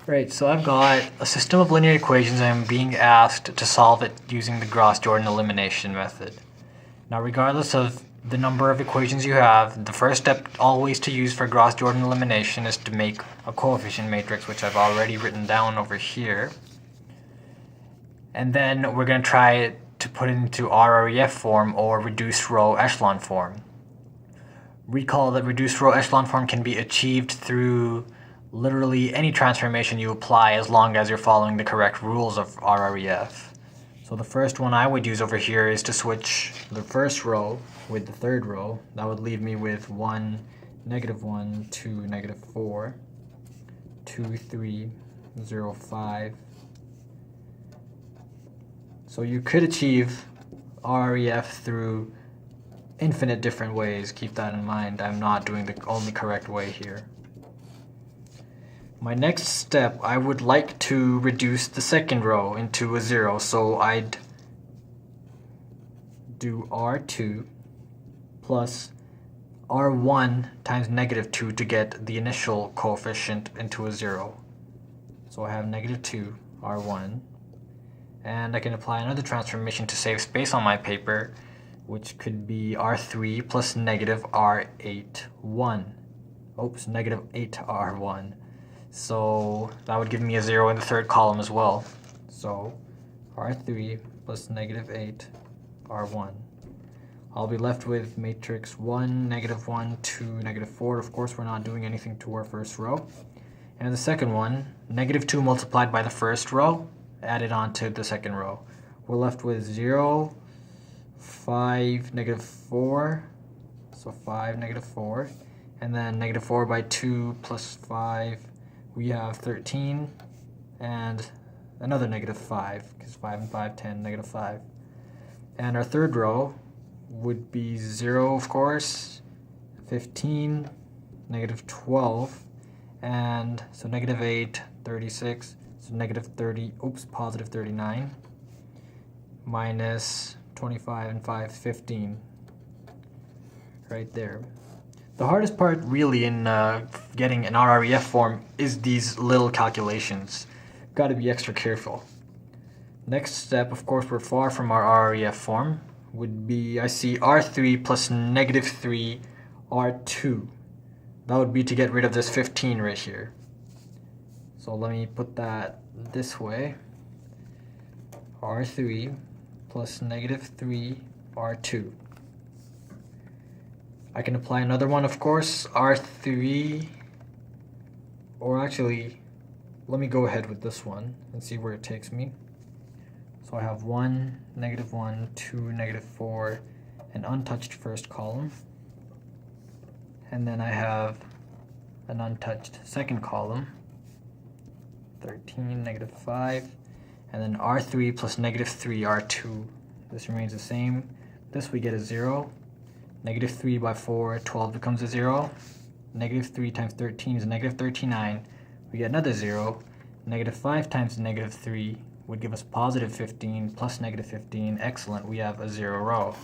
Right, so I've got a system of linear equations and I'm being asked to solve it using the Gauss Jordan elimination method. Now, regardless of the number of equations you have, the first step always to use for Gauss Jordan elimination is to make a coefficient matrix, which I've already written down over here. And then we're going to try to put it into RREF form or reduced row echelon form. Recall that reduced row echelon form can be achieved through literally any transformation you apply as long as you're following the correct rules of RREF. So the first one I would use over here is to switch the first row with the third row. That would leave me with 1, -1, 2, -4, 2, 3, 0, 5. So you could achieve RREF through infinite different ways. Keep that in mind. I'm not doing the only correct way here. My next step, I would like to reduce the second row into a 0, so I'd do R2 plus R1 times -2 to get the initial coefficient into a 0. So I have -2 R1, and I can apply another transformation to save space on my paper, which could be R3 plus -R8 1. Oops, -8 R1. So that would give me a 0 in the third column as well. So R3 plus -8 R1. I'll be left with matrix 1, -1, 2, -4. Of course, we're not doing anything to our first row. And the second one, -2 multiplied by the first row, added on to the second row. We're left with 0, 5, -4, so 5, -4, and then -4 by 2 plus 5, we have 13, and another -5, because 5 and 5, 10, -5. And our third row would be 0, of course, 15, -12, and so -8, 36, so -30, oops, positive 39, minus 25 and 5, 15, right there. The hardest part really in getting an RREF form is these little calculations. Got to be extra careful. Next step, of course, we're far from our RREF form, would be, I see R3 plus -3 R2. That would be to get rid of this 15 right here. So let me put that this way. R3 plus -3 R2. I can apply another one, of course, R3, or actually, let me go ahead with this one and see where it takes me. So I have 1, -1, 2, -4, an untouched first column. And then I have an untouched second column, 13, -5, and then R3 plus -3 R2. This remains the same. This we get a 0. -3 by 4, 12 becomes a 0. -3 times 13 is -39. We get another 0. -5 times -3 would give us positive 15 plus -15. Excellent, we have a 0 row.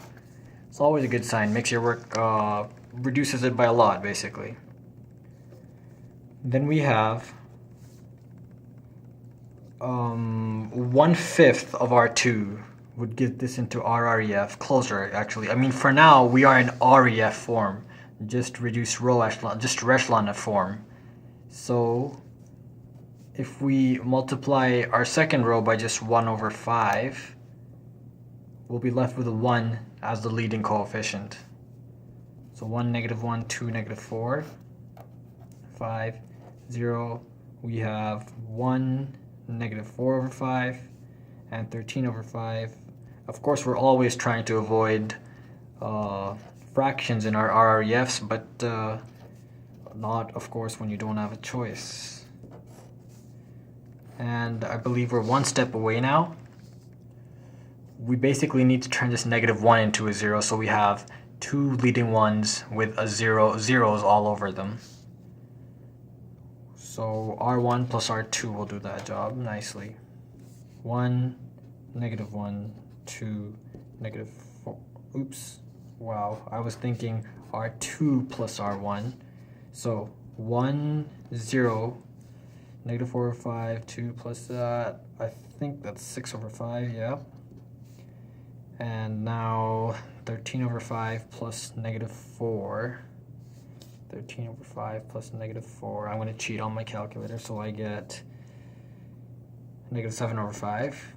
It's always a good sign. Makes your work, reduces it by a lot, basically. Then we have 1/5 of R2 would get this into RREF, closer actually. I mean, for now, we are in REF form, just reduced row echelon, just echelon form. So if we multiply our second row by just 1/5, we'll be left with a 1 as the leading coefficient. So 1, -1, 2, -4, 5, 0. We have 1, -4/5, and 13/5. Of course, we're always trying to avoid fractions in our RREFs, but not, of course, when you don't have a choice. And I believe we're one step away now. We basically need to turn this -1 into a 0, so we have two leading ones with a zeros all over them. So R1 plus R2 will do that job nicely. 1, -1, 2, -4. Oops. Wow, I was thinking R2 plus R1. So 1, 0, negative 4 over 5, 2 plus that, I think that's 6 over 5, yeah. And now 13 over 5 plus negative 4. 13 over 5 plus negative 4. I'm going to cheat on my calculator, so I get negative 7 over 5.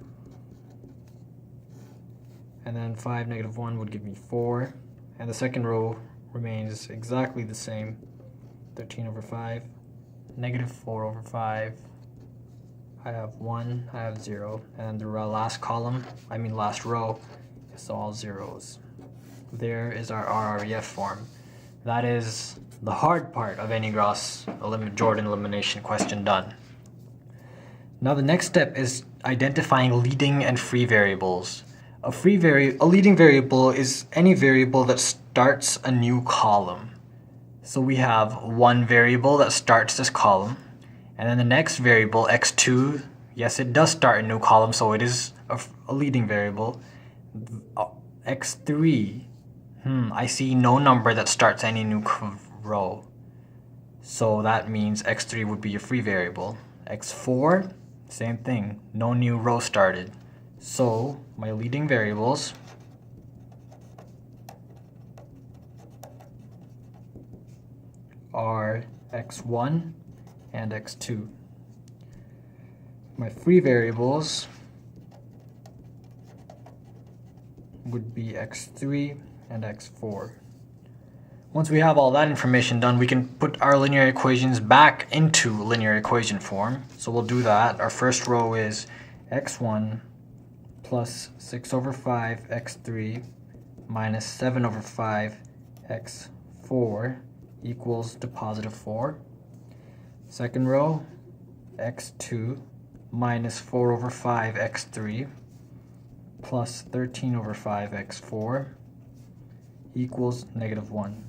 And then 5 negative 1 would give me 4. And the second row remains exactly the same. 13 over 5, negative 4 over 5. I have 1, I have 0. And the last row, is all zeros. There is our RREF form. That is the hard part of any Gauss Jordan elimination question done. Now the next step is identifying leading and free variables. A leading variable is any variable that starts a new column. So we have one variable that starts this column, and then the next variable, x2, yes, it does start a new column, so it is a leading variable. x3, I see no number that starts any new row. So that means x3 would be a free variable. x4, same thing, no new row started. So my leading variables are x1 and x2. My free variables would be x3 and x4. Once we have all that information done, we can put our linear equations back into linear equation form. So we'll do that. Our first row is x1 plus 6 over 5 x3 minus 7 over 5 x4 equals to positive 4. Second row, x2 minus 4 over 5 x3 plus 13 over 5 x4 equals negative 1.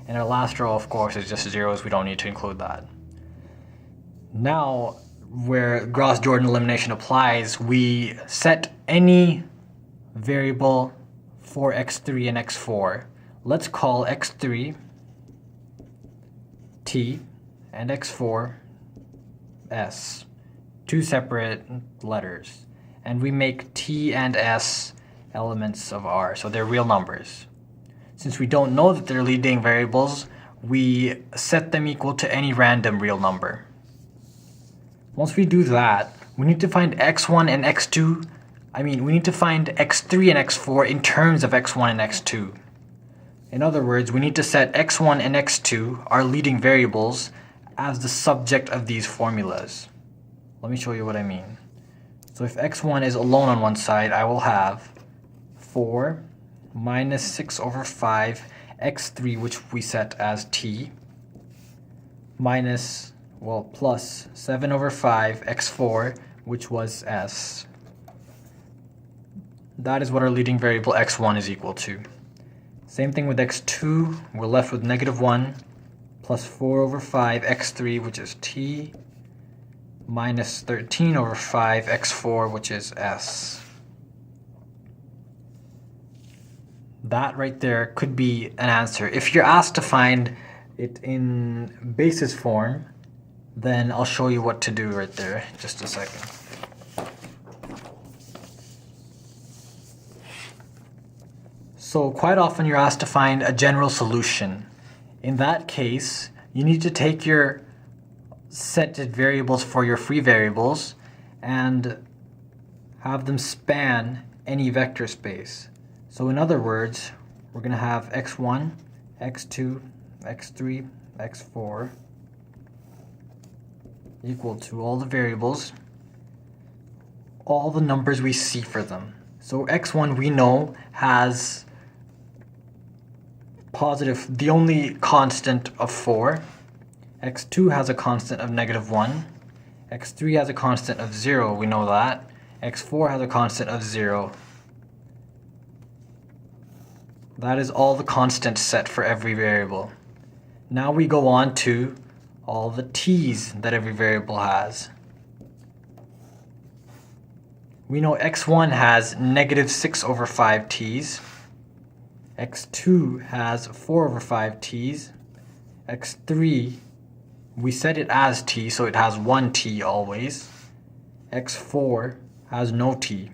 And our last row, of course, is just zeros. We don't need to include that. Now, where Gauss Jordan elimination applies, we set any variable for x3 and x4. Let's call x3 t and x4 s, two separate letters. And we make t and s elements of R, so they're real numbers. Since we don't know that they're leading variables, we set them equal to any random real number. Once we do that, we need to find x1 and x2. We need to find x3 and x4 in terms of x1 and x2. In other words, we need to set x1 and x2, our leading variables, as the subject of these formulas. Let me show you what I mean. So if x1 is alone on one side, I will have 4 minus 6 over 5 x3, which we set as t, plus 7 over 5 x4, which was s. That is what our leading variable x1 is equal to. Same thing with x2, we're left with negative 1 plus 4 over 5 x3, which is t, minus 13 over 5 x4, which is s. That right there could be an answer. If you're asked to find it in basis form, then I'll show you what to do right there. Just a second. So quite often you're asked to find a general solution. In that case, you need to take your set variables for your free variables and have them span any vector space. So in other words, we're going to have x1, x2, x3, x4 equal to all the variables, all the numbers we see for them. So x1 we know has positive, the only constant of 4. x2 has a constant of negative 1. x3 has a constant of 0, we know that. x4 has a constant of 0. That is all the constants set for every variable. Now we go on to all the t's that every variable has. We know x1 has negative 6 over 5 t's. x2 has 4 over 5 t's. x3 We set it as t, so it has 1 t always. x4 has no t.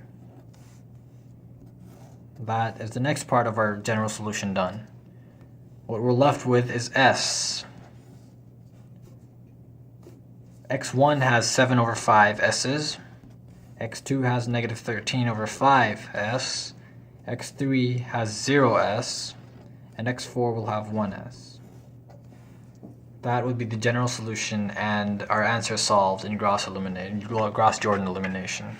That is the next part of our general solution done. What we're left with is s. x1 has 7 over 5 s's. x2 has negative 13 over 5 s. x3 has 0 s. And x4 will have 1 s. That would be the general solution and our answer solved in Gauss Jordan elimination.